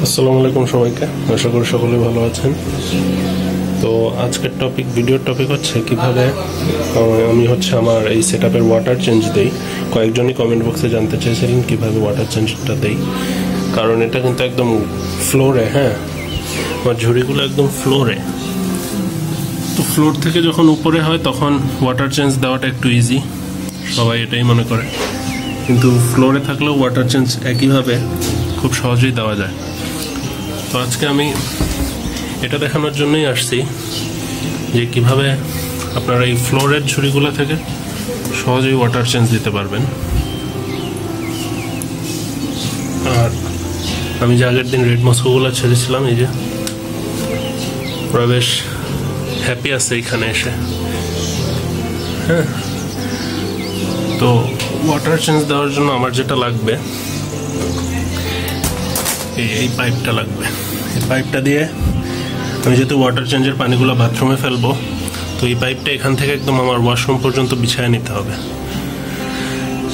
আসসালামু আলাইকুম সবাইকে, আশা করি সকলে ভালো আছেন। তো আজকের ভিডিওর টপিক হচ্ছে কিভাবে আমি আমার এই সেটআপের ওয়াটার চেঞ্জ দেই। কয়েকজনই কমেন্ট বক্সে জানতে চেয়েছিলেন কিভাবে ওয়াটার চেঞ্জটা দেই, কারণ এটা কিন্তু একদম ফ্লোরে, আমার ঝুড়িগুলো একদম ফ্লোরে। তো ফ্লোর থেকে যখন উপরে হয় তখন ওয়াটার চেঞ্জ দেওয়াটা একটু ইজি, সবাই এটাই মনে করে, কিন্তু ফ্লোরে থাকলেও ওয়াটার চেঞ্জ একইভাবে খুব সহজেই দেওয়া যায়। তো আজকে আমি এটা দেখানোর জন্যই আসছি যে কিভাবে আপনারা এই ফ্লোরের ঝুড়িগুলো থেকে সহজেই ওয়াটার চেঞ্জ দিতে পারবেন। আর আমি যে আগের দিন রেড মস্কোগুলো ছেড়েছিলাম, এই যে ওরা বেশ হ্যাপি আছে এখানে এসে। তো ওয়াটার চেঞ্জ দেওয়ার জন্য আমার যেটা লাগবে, এই পাইপটা লাগবে। এই পাইপটা দিয়ে আমি যেহেতু ওয়াটার চেঞ্জের পানিগুলো বাথরুমে ফেলবো, তো এই পাইপটা এখান থেকে একদম আমার ওয়াশরুম পর্যন্ত বিছায় নিতে হবে।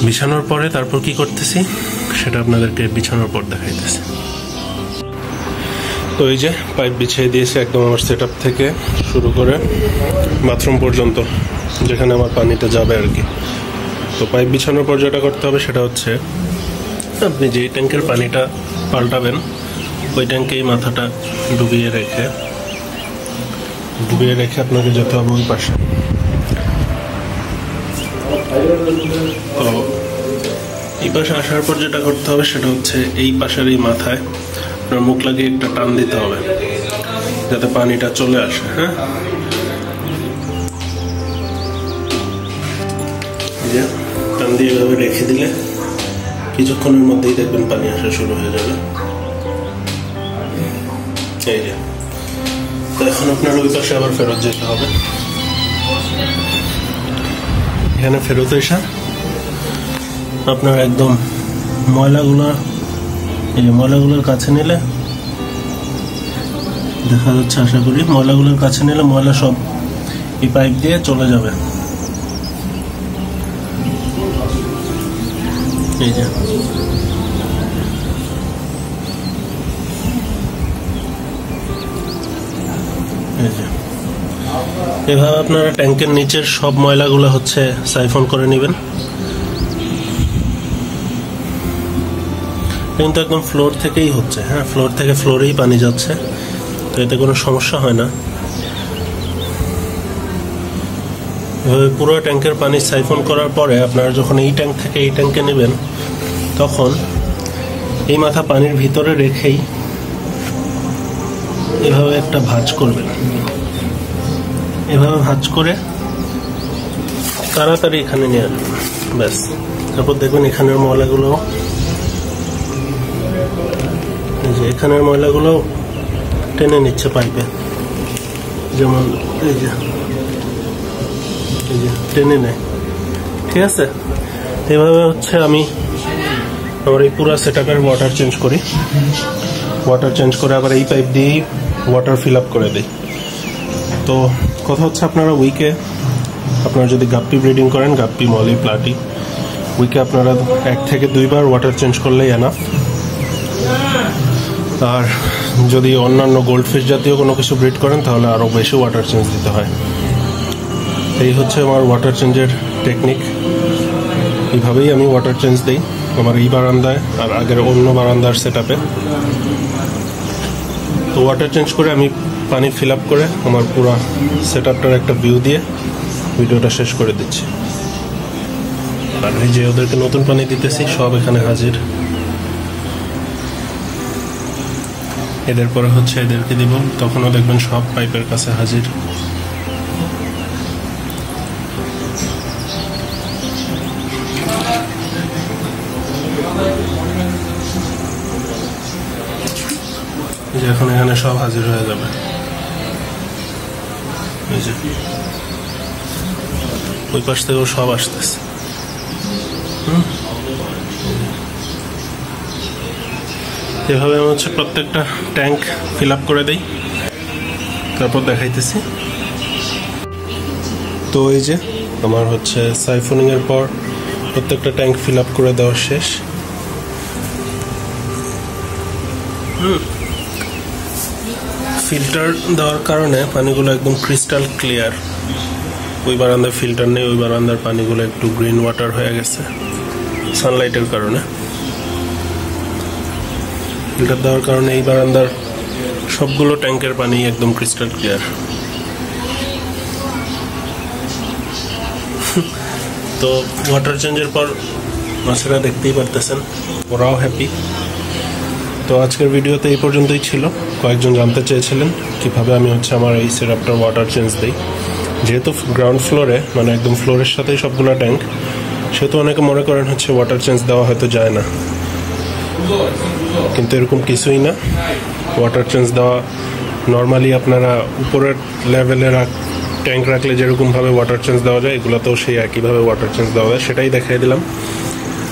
বিছানোর পরে তারপর কি করতেছি সেটা আপনাদেরকে বিছানোর পর দেখাইতেছি। তো এই যে পাইপ বিছিয়ে দিয়েছে একদম আমার সেটআপ থেকে শুরু করে বাথরুম পর্যন্ত, যেখানে আমার পানিটা যাবে আর কি। তো পাইপ বিছানোর পর যেটা করতে হবে সেটা হচ্ছে, আপনি যেই ট্যাঙ্কের পানিটা পাল্টাবেন ওই ট্যাঙ্কেই মাথাটা ডুবিয়ে রেখে আপনাকে যেতে হবে ওই পাশে। তো এই পাশে আসার পর যেটা করতে হবে সেটা হচ্ছে এই পাশের এই মাথায় আপনার মুখ লাগিয়ে একটা টান দিতে হবে যাতে পানিটা চলে আসে। টান দিয়ে এভাবে রেখে দিলে কিছুক্ষণের মধ্যেই দেখবেন পানি আসা শুরু হয়ে যাবে। এই যে, তো এখন আপনার ওই পাশে আবার ফেরত যেতে হবে। এখানে ফেরত এসে আপনার একদম ময়লাগুলোর কাছে নিলে দেখা যাচ্ছে, আশা করি ময়লাগুলোর কাছে নিলে ময়লা সব এই পাইপ দিয়ে চলে যাবে। এই যে এভাবে আপনারা ট্যাঙ্কের নিচের সব ময়লাগুলো সাইফন করে নেবেন। কিন্তু একদম ফ্লোর থেকেই হচ্ছে, ফ্লোর থেকে ফ্লোরেই পানি যাচ্ছে, তো এতে কোনো সমস্যা হয় না। এভাবে পুরো ট্যাঙ্কের পানি সাইফন করার পরে আপনারা যখন এই ট্যাঙ্ক থেকে এই ট্যাঙ্কে নেবেন, তখন এই মাথা পানির ভিতরে রেখেই এভাবে একটা ভাঁজ করবেন। এভাবে ভাঁজ করে তাড়াতাড়ি এখানে নিয়ে আসবেন, ব্যাস। তারপর দেখবেন এখানের ময়লাগুলো টেনে নিচ্ছে পাইপে, যেমন এই যে টেনে নেয়। ঠিক আছে, এভাবে আমি আমার এই পুরো সেটআপের ওয়াটার চেঞ্জ করি। ওয়াটার চেঞ্জ করে আবার এই পাইপ দিয়েই ওয়াটার ফিল আপ করে দিই। তো কথা হচ্ছে, আপনারা আপনারা যদি গাপ্পি ব্রিডিং করেন, গাপ্পি, মলি, প্লাটি, উইকে আপনারা 1 থেকে 2 বার ওয়াটার চেঞ্জ করলেই এনাফ। আর যদি অন্যান্য গোল্ডফিশ জাতীয় কোনো কিছু ব্রিড করেন তাহলে আরও বেশি ওয়াটার চেঞ্জ দিতে হয়। এই হচ্ছে আমার ওয়াটার চেঞ্জের টেকনিক। এইভাবেই আমি ওয়াটার চেঞ্জ দিই আমার এই বারান্দায় আর আগের অন্য বারান্দার সেটআপে। তো ওয়াটার চেঞ্জ করে আমি পানি ফিল আপ করে আমার পুরো সেটআপটার একটা ভিউ দিয়ে ভিডিওটা শেষ করে দিচ্ছি। আর এই যে ওদেরকে নতুন পানি দিতেছি, সব এখানে হাজির। এদের পরে এদেরকে দিব, তখনও দেখবেন সব পাইপের কাছে হাজির। এখন এখানে সব হাজির হয়ে যাবে। ওই পাশ থেকেও সব আসতেছে। এভাবে আমি প্রত্যেকটা ট্যাঙ্ক ফিল আপ করে দেই, তারপর দেখাইতেছি। তো এই যে আমার সাইফনিং এর পর প্রত্যেকটা ট্যাঙ্ক ফিল আপ করে দেওয়া শেষ। ফিল্টার দেওয়ার কারণে পানিগুলো একদম ক্রিস্টাল ক্লিয়ার। ওই বারান্দার ফিল্টার নেই, ওই বারান্দার পানিগুলো একটু গ্রিন ওয়াটার হয়ে গেছে সানলাইটের কারণে। ফিল্টার দেওয়ার কারণে এই বারান্দার সবগুলো ট্যাঙ্কের পানি একদম ক্রিস্টাল ক্লিয়ার। তো ওয়াটার চেঞ্জের পর মাছেরা দেখতেই পারতেছেন, ওরাও হ্যাপি। তো আজকের ভিডিওতে এই পর্যন্তই ছিল। কয়েকজন জানতে চেয়েছিলেন কিভাবে আমি আমার এই সেটআপটার ওয়াটার চেঞ্জ দিই। যেহেতু গ্রাউন্ড ফ্লোরে, মানে একদম ফ্লোরের সাথেই সবগুলো ট্যাঙ্ক, সেহেতু অনেকে মনে করেন ওয়াটার চেঞ্জ দেওয়া হয়তো যায় না, কিন্তু এরকম কিছুই না। ওয়াটার চেঞ্জ দেওয়া নর্মালি আপনারা উপরের লেভেলের ট্যাঙ্ক রাখলে যেরকমভাবে ওয়াটার চেঞ্জ দেওয়া যায়, এগুলোতেও সেই একইভাবে ওয়াটার চেঞ্জ দেওয়া যায়, সেটাই দেখাই দিলাম।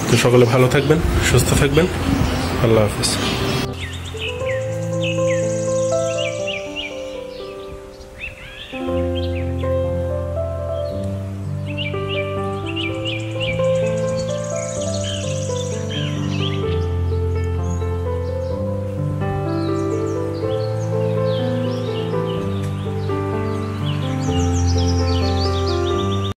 তো সকলে ভালো থাকবেন, সুস্থ থাকবেন, আল্লাহ হাফিজ।